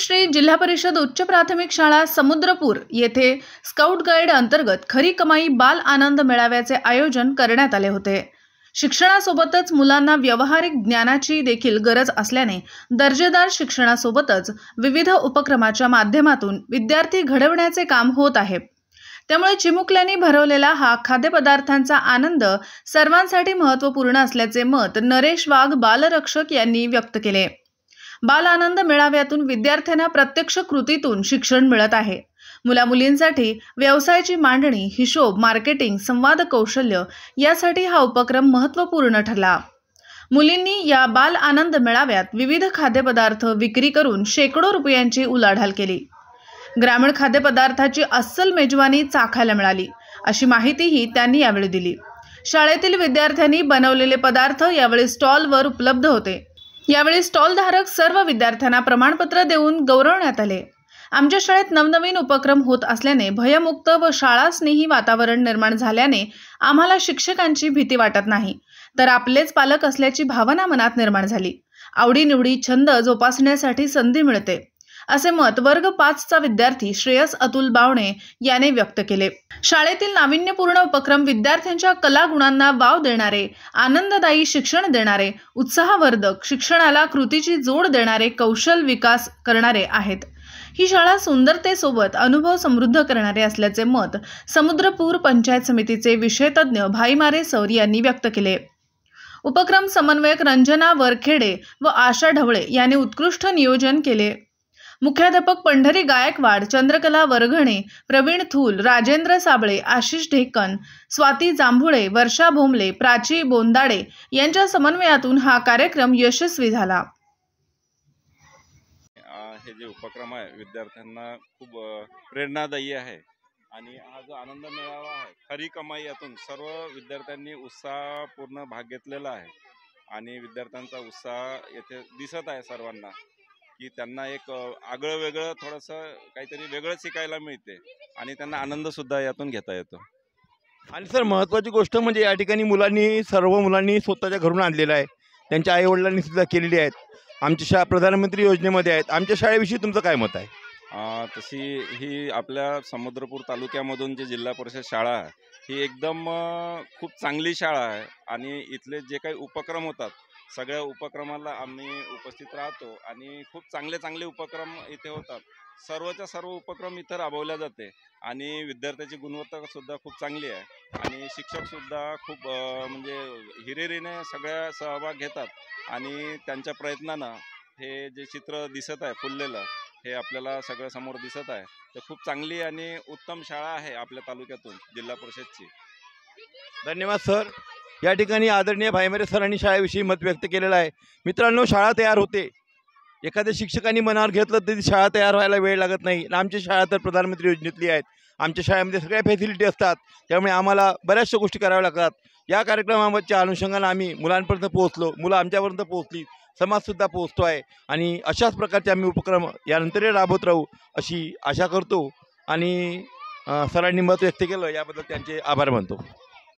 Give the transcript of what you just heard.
श्री जिल्हा परिषद उच्च प्राथमिक शाळा समुद्रपूर येथे स्काउट गाईड अंतर्गत खरी कमाई बाल आनंद मेळाव्याचे आयोजन करण्यात आले होते। शिक्षणासोबतच मुलांना व्यावहारिक ज्ञानाची देखील गरज असल्याने दर्जेदार शिक्षणासोबतच विविध उपक्रमाच्या माध्यमातून विद्यार्थी घडवण्याचे काम होत आहे। त्यामुळे चिमुकल्यांनी भरवलेला हा खाद्यपदार्थांचा आनंद सर्वांसाठी महत्त्वपूर्ण असल्याचे मत नरेश वाघ बालरक्षक यांनी व्यक्त केले। बाल आनंद मेळाव्यातून विद्यार्थ्यांना प्रत्यक्ष कृतीतून शिक्षण मिळत आहे। मुला-मुलींसाठी व्यवसायाची मांडणी, हिशोब, मार्केटिंग, संवाद कौशल्य यासाठी हा उपक्रम महत्त्वपूर्ण ठरला। मुलींनी या बाल आनंद मेळाव्यात विविध खाद्यपदार्थ विक्री करून शेकडो रुपयांची उलाढाल केली। ग्रामीण खाद्यपदार्थाची अस्सल मेजवानी चाखायला मिळाली, अशी माहितीही त्यांनी यावेळी दिली। शाळेतील विद्यार्थ्यांनी बनवलेले पदार्थ यावेळी स्टॉलवर उपलब्ध होते। यावेळी स्टॉलधारक सर्व विद्यार्थ्यांना प्रमाणपत्र देऊन गौरवण्यात आले। आमच्या शाळेत नवनवीन उपक्रम होत असल्याने भयमुक्त व शाळास्नेही वातावरण निर्माण झाल्याने आम्हाला शिक्षकांची भीती वाटत नाही, तर आपलेच पालक असल्याची भावना मनात निर्माण झाली। आवडीनिवडी छंद जोपासण्यासाठी संधी मिळते, असे मत वर्ग 5 चा विद्यार्थी श्रेयस अतुल बावणे याने व्यक्त केले। शाळेतील नाविन्यपूर्ण उपक्रम विद्यार्थ्यांच्या कलागुणांना वाव देणारे, आनंददायी शिक्षण देणारे, उत्साहवर्धक, शिक्षणाला कृतीची जोड देणारे, कौशल विकास करणारे आहेत। ही शाळा सुंदरतेसोबत अनुभव समृद्ध करणारे असल्याचे मत समुद्रपूर पंचायत समितीचे विषयतज्ञ भाईमारे सर यांनी व्यक्त केले। उपक्रम समन्वयक रंजना वरखेडे व आशा ढवळे यांनी उत्कृष्ट नियोजन केले। मुख्याध्यापक पंढरी गायकवाड, चंद्रकला वर्घणे, प्रवीण थूल, राजेंद्र साबळे, आशिष ढेकन, स्वाती जांभुळे, वर्षा भोमले, प्राची बोंदाडे यांच्या समन्वयातून हा कार्यक्रम यशस्वी झाला। हे जे उपक्रम आहे विद्यार्थ्यांना खूप प्रेरणादायी आहे आणि हा जो आनंद मेळावा आहे खरी कमाई यातून सर्व विद्यार्थ्यांनी उत्साहपूर्ण भाग घेतलेला आहे आणि विद्यार्थ्यांचा उत्साह येथे दिसत आहे सर्वांना की त्यांना एक आगळं वेगळं थोडंसं काहीतरी वेगळं शिकायला मिळते आणि त्यांना आनंद सुद्धा यातून घेता येतो। आणि सर महत्त्वाची गोष्ट म्हणजे या ठिकाणी सर्व मुलांनी स्वतःच्या घरून आणलेलं आहे, त्यांच्या आईवडिलांनी सुद्धा केलेली आहेत। आमची शाळा प्रधानमंत्री योजनेमध्ये आहेत। आमच्या शाळेविषयी तुमचं काय मत आहे? तशी ही आपल्या समुद्रपूर तालुक्यामधून जी जिल्हा परिषद शाळा आहे ही एकदम खूप चांगली शाळा आहे आणि इथले जे काही उपक्रम होतात सगळ्या उपक्रमाला आम्ही उपस्थित राहतो आणि खूप चांगले उपक्रम इथे होतात। सर्वच्या सर्व उपक्रम इथे राबवल्या जाते आणि विद्यार्थ्याची गुणवत्ता सुद्धा खूप चांगली आहे आणि शिक्षक सुद्धा खूप म्हणजे हिरिरीने सगळ्या सहभाग घेतात आणि त्यांच्या प्रयत्नानं हे जे चित्र दिसत आहे फुललेलं हे आपल्याला सगळं समोर दिसत आहे। तर खूप चांगली आणि उत्तम शाळा आहे आपल्या तालुक्यातून जिल्हा परिषदची। धन्यवाद सर। या ठिकाणी आदरणीय भाईमारे सरांनी शाळेविषयी मत व्यक्त केलेलं आहे। मित्रांनो, शाळा तयार होते, एखाद्या शिक्षकांनी मनावर घेतलं तर ती शाळा तयार व्हायला वेळ लागत नाही। आमची शाळा तर प्रधानमंत्री योजनेतली आहेत। आमच्या शाळेमध्ये सगळ्या फॅसिलिटी असतात, त्यामुळे आम्हाला बऱ्याचशा गोष्टी कराव्या लागतात। या कार्यक्रमाच्या अनुषंगाने आम्ही मुलांपर्यंत पोहोचलो, मुलं आमच्यापर्यंत पोहोचली, समाजसुद्धा पोहोचतो आहे आणि अशाच प्रकारचे आम्ही उपक्रम यानंतरही राबवत राहू अशी आशा करतो आणि सरांनी मत व्यक्त केलं याबद्दल त्यांचे आभार मानतो।